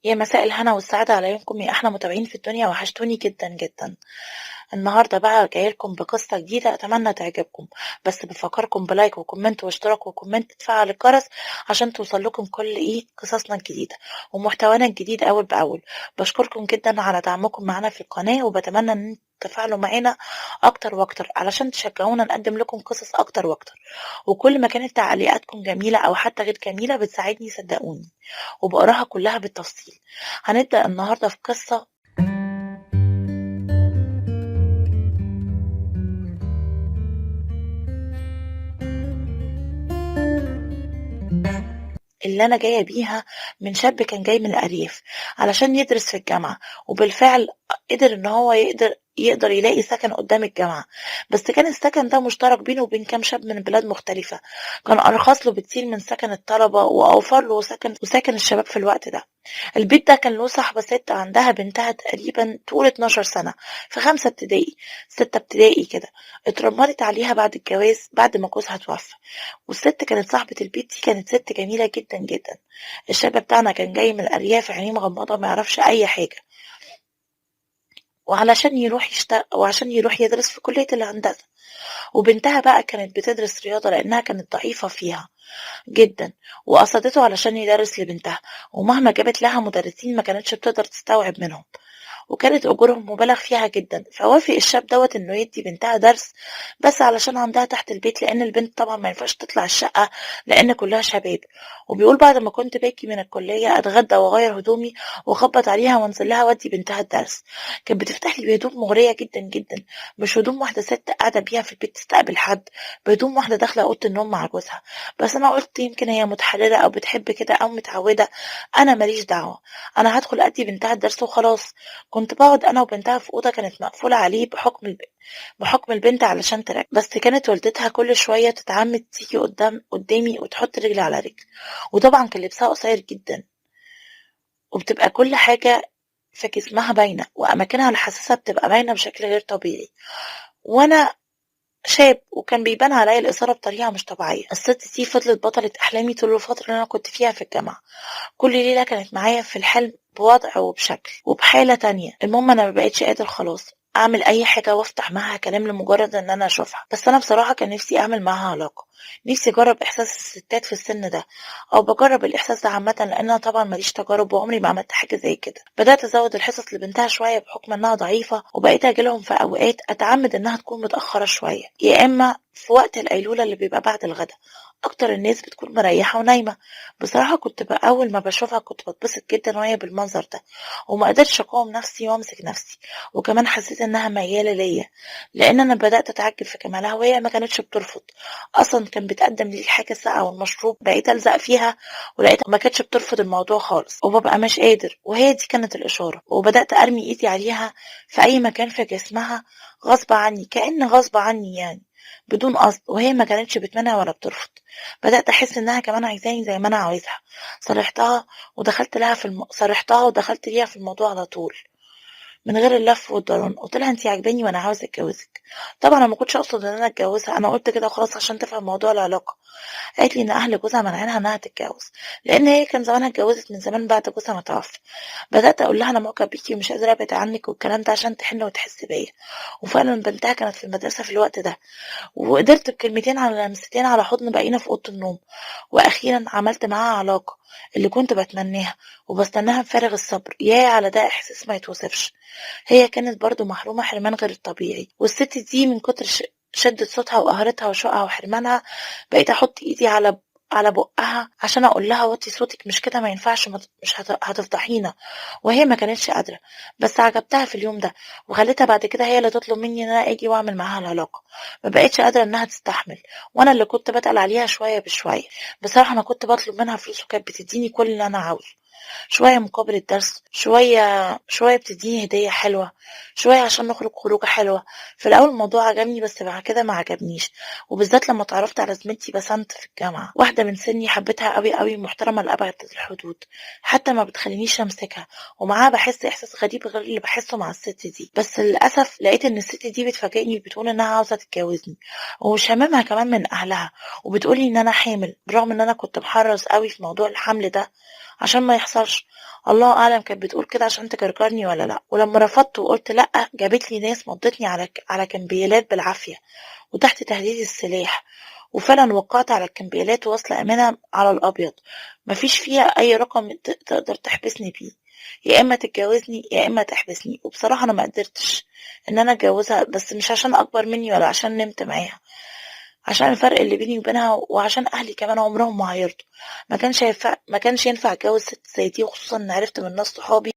يا مساء الهنا والسعادة على يومكم يا أحلى متابعين في الدنيا، وحشتوني جدًا، جدًا. النهارده بقى جاية لكم بقصة جديدة أتمنى تعجبكم، بس بافكّركم بلايك وكومنت واشتراك وكومنت تفعّل الجرس عشان توصل لكم كل قصصنا الجديدة ومحتوانا الجديد أول بأول. باشكركم جدًا على دعمكم معانا في القناة، وباتمنى إن أنتم تتفاعلوا معانا أكتر وأكتر علشان تشجعونا نقدّم لكم قصص أكتر وأكتر، وكل ما كانت تعليقاتكم جميلة أو حتى غير جميلة بتساعدني صدقوني، وباقراها كلها بالتفصيل. هنبدأ النهارده في قصة اللي أنا جاية بيها من شاب كان جاي من الأرياف علشان يدرس في الجامعة، وبالفعل قدر إن هو يقدر يلاقي سكن قدام الجامعة، بس كان السكن ده مشترك بينه وبين كام شاب من بلاد مختلفة، كان أرخص له بكتير من سكن الطلبة وأوفر له سكن الشباب في الوقت ده. البيت ده كان له صاحبة ست عندها بنتها تقريبا تقول 12 سنة، في 5 ابتدائي 6 ابتدائي كده. اترمرت عليها بعد الجواز بعد ما جوزها توفى، والست كانت صاحبة البيت دي كانت ست جميلة جدا جدا. الشاب بتاعنا كان جاي من الأرياف عينيه مغمضة ما يعرفش أي حاجة، وعشان يروح يدرس في كلية الهندسة. وبنتها بقى كانت بتدرس رياضة لأنها كانت ضعيفة فيها جدًا، وقصدته علشان يدرس لبنتها، ومهما جابت لها مدرسين ما كانتش بتقدر تستوعب منهم، وكانت أجورهم مبالغ فيها جدًا. فوافق الشاب دوّة إنه يدّي بنتها درس بس علشان عندها تحت البيت، لإن البنت طبعًا ما ينفعش تطلع الشقة لإن كلها شباب. وبيقول بعد ما كنت باجي من الكلية أتغدى وأغيّر هدومي وأخبط عليها وأنزل لها وأدّي بنتها الدرس، كانت بتفتح لي بهدوم مغرية جدًا، جدًا، مش هدوم واحدة ست قاعدة بيها في البيت تستقبل حد، بهدوم واحدة داخلة أوضة النوم مع جوزها. بس أنا قُلت يمكن هي متحرّرة أو بتحب كده أو متعوّدة، أنا ما ليش دعوة، أنا هادخل أدّي بنتها الدرس وخلاص. كنت باقعد أنا وبنتها في أوضة كانت مقفولة عليه بحُكم البنت علشان بس كانت والدتها كل شوية تتعمِّد تيجي قدّامي وتحُط رجل على رجل، وطبعًا كان لبسها قصير جدًا، وبتبقى كل حاجة في جسمها باينة، وأماكنها الحساسة بتبقى باينة بشكل غير طبيعي. وأنا شاب وكان بيبان عليَّ الإثارة بطريقة مش طبيعية. الست دي فضلت بطلة أحلامي طول الفترة اللي أنا كنت فيها في الجامعة. كل ليلة كانت معايا في الحلم بوضع وبشكل وبحالة تانية. المهم أنا ما بقيتش قادر خلاص أعمل أي حاجة وأفتح معاها كلام لمجرد إن أنا أشوفها. بس أنا بصراحة كان نفسي أعمل معاها علاقة، نفسي أجرب إحساس الستات في السن ده، أو بجرب الإحساس ده عامة، لأن أنا طبعا ماليش تجارب وعمري ما عملت حاجة زي كده. بدأت أزود الحصص لبنتها شوية بحكم إنها ضعيفة، وبقيت أجيلهم في أوقات أتعمد إنها تكون متأخرة شوية، يا إما في وقت القيلولة اللي بيبقى بعد الغدا. أكتر الناس بتكون مريحة ونايمة. بصراحة كنت أول ما باشوفها كنت باتبسط جدًا وهي بالمنظر ده، وما قدرتش أقاوم نفسي وأمسك نفسي، وكمان حسيت إنها ميالة ليّا، لإن أنا بدأت أتعجب في جمالها وهي ما كانتش بترفض. أصلًا كانت بتقدم لي الحاجة الساقعة والمشروب، بقيت ألزق فيها ولقيتها ما كانتش بترفض الموضوع خالص، وبابقى مش قادر، وهي دي كانت الإشارة. وبدأت أرمي إيدي عليها في أي مكان في جسمها غصب عني، كأن غصب عني يعني، بدون قصد، وهي ما كانتش بتمانع ولا بترفض. بدأت أحس إنها كمان عايزاني زي ما أنا عاوزها. صارحتها ودخلت ليها في الموضوع على طول من غير اللف والدوران. قلت لها انتي عاجباني وانا عاوزه اتجوزك. طبعا انا ما كنتش اقصد ان انا اتجوزها، انا قلت كده وخلاص عشان تفهم موضوع العلاقه. قالت لي ان اهل جوزها مانعينها انها تتجوز، لان هي كان زمانها اتجوزت من زمان بعد جوزها ما توفى. بدات اقول لها انا معجب بيكي ومش قادره ابعد عنك والكلام ده عشان تحن وتحس بيا. وفعلا بنتها كانت في المدرسه في الوقت ده، وقدرت بكلمتين على لمستين على حضن بقينا في أوضة النوم. وأخيرا عملت معاها علاقة اللي كنت بتمناها وبستناها بفارغ الصبر. يا على ده إحساس ما يتوصفش. هي كانت برضو محرومة حرمان غير الطبيعي، والست دي من كتر شدة صوتها وقهرتها وشوقها وحرمانها بقيت أحط إيدي على بقها عشان أقول لها وطي صوتك، مش كده ما ينفعش، مش هتفضحينا. وهي ما كانتش قادرة، بس عجبتها في اليوم ده وخليتها بعد كده هي اللي تطلب مني إن أنا أجي وأعمل معاها العلاقة. ما بقتش قادرة إنها تستحمل، وأنا اللي كنت باتقل عليها شوية بشوية. بصراحة أنا كنت باطلب منها فلوس وكانت بتديني كل اللي أنا عاوزه، شوية مقابل الدرس، شوية بتديني هدية حلوة، شوية عشان نخرج خروجة حلوة. في الأول الموضوع عجبني بس بعد كده ما عجبنيش، وبالذات لما اتعرفت على زميلتي بسنت في الجامعة، واحدة من سني حبيتها قوي قوي، محترمة لأبعد الحدود، حتى ما بتخلينيش أمسكها، ومعاها بحس إحساس غريب غير اللي بحسه مع الست دي. بس للأسف لقيت إن الست دي بتفاجئني بتقول إنها عاوزة تتجوزني، ومش هاممها كمان من أهلها، وبتقولي إن أنا حامل، برغم إن أنا كنت محرص قوي في موضوع الحمل ده عشان ما يحصلش. الله أعلم كانت بتقول كده عشان تكركرني ولا لأ. ولما رفضت وقلت لأ جابت لي ناس مضتني على كمبيالات بالعافية وتحت تهديد السلاح، وفعلا وقعت على الكمبيالات واصلة أمانة على الأبيض مفيش فيها أي رقم تقدر تحبسني بيه، يا إما تتجوزني يا إما تحبسني. وبصراحة أنا ما قدرتش إن أنا أتجوزها، بس مش عشان أكبر مني ولا عشان نمت معاها، عشان الفرق اللي بيني وبينها، وعشان أهلي كمان عمرهم ما هيرضوا. ما كانش ينفع أتجوز ست زي دي، وخصوصا إن عرفت من ناس صحابي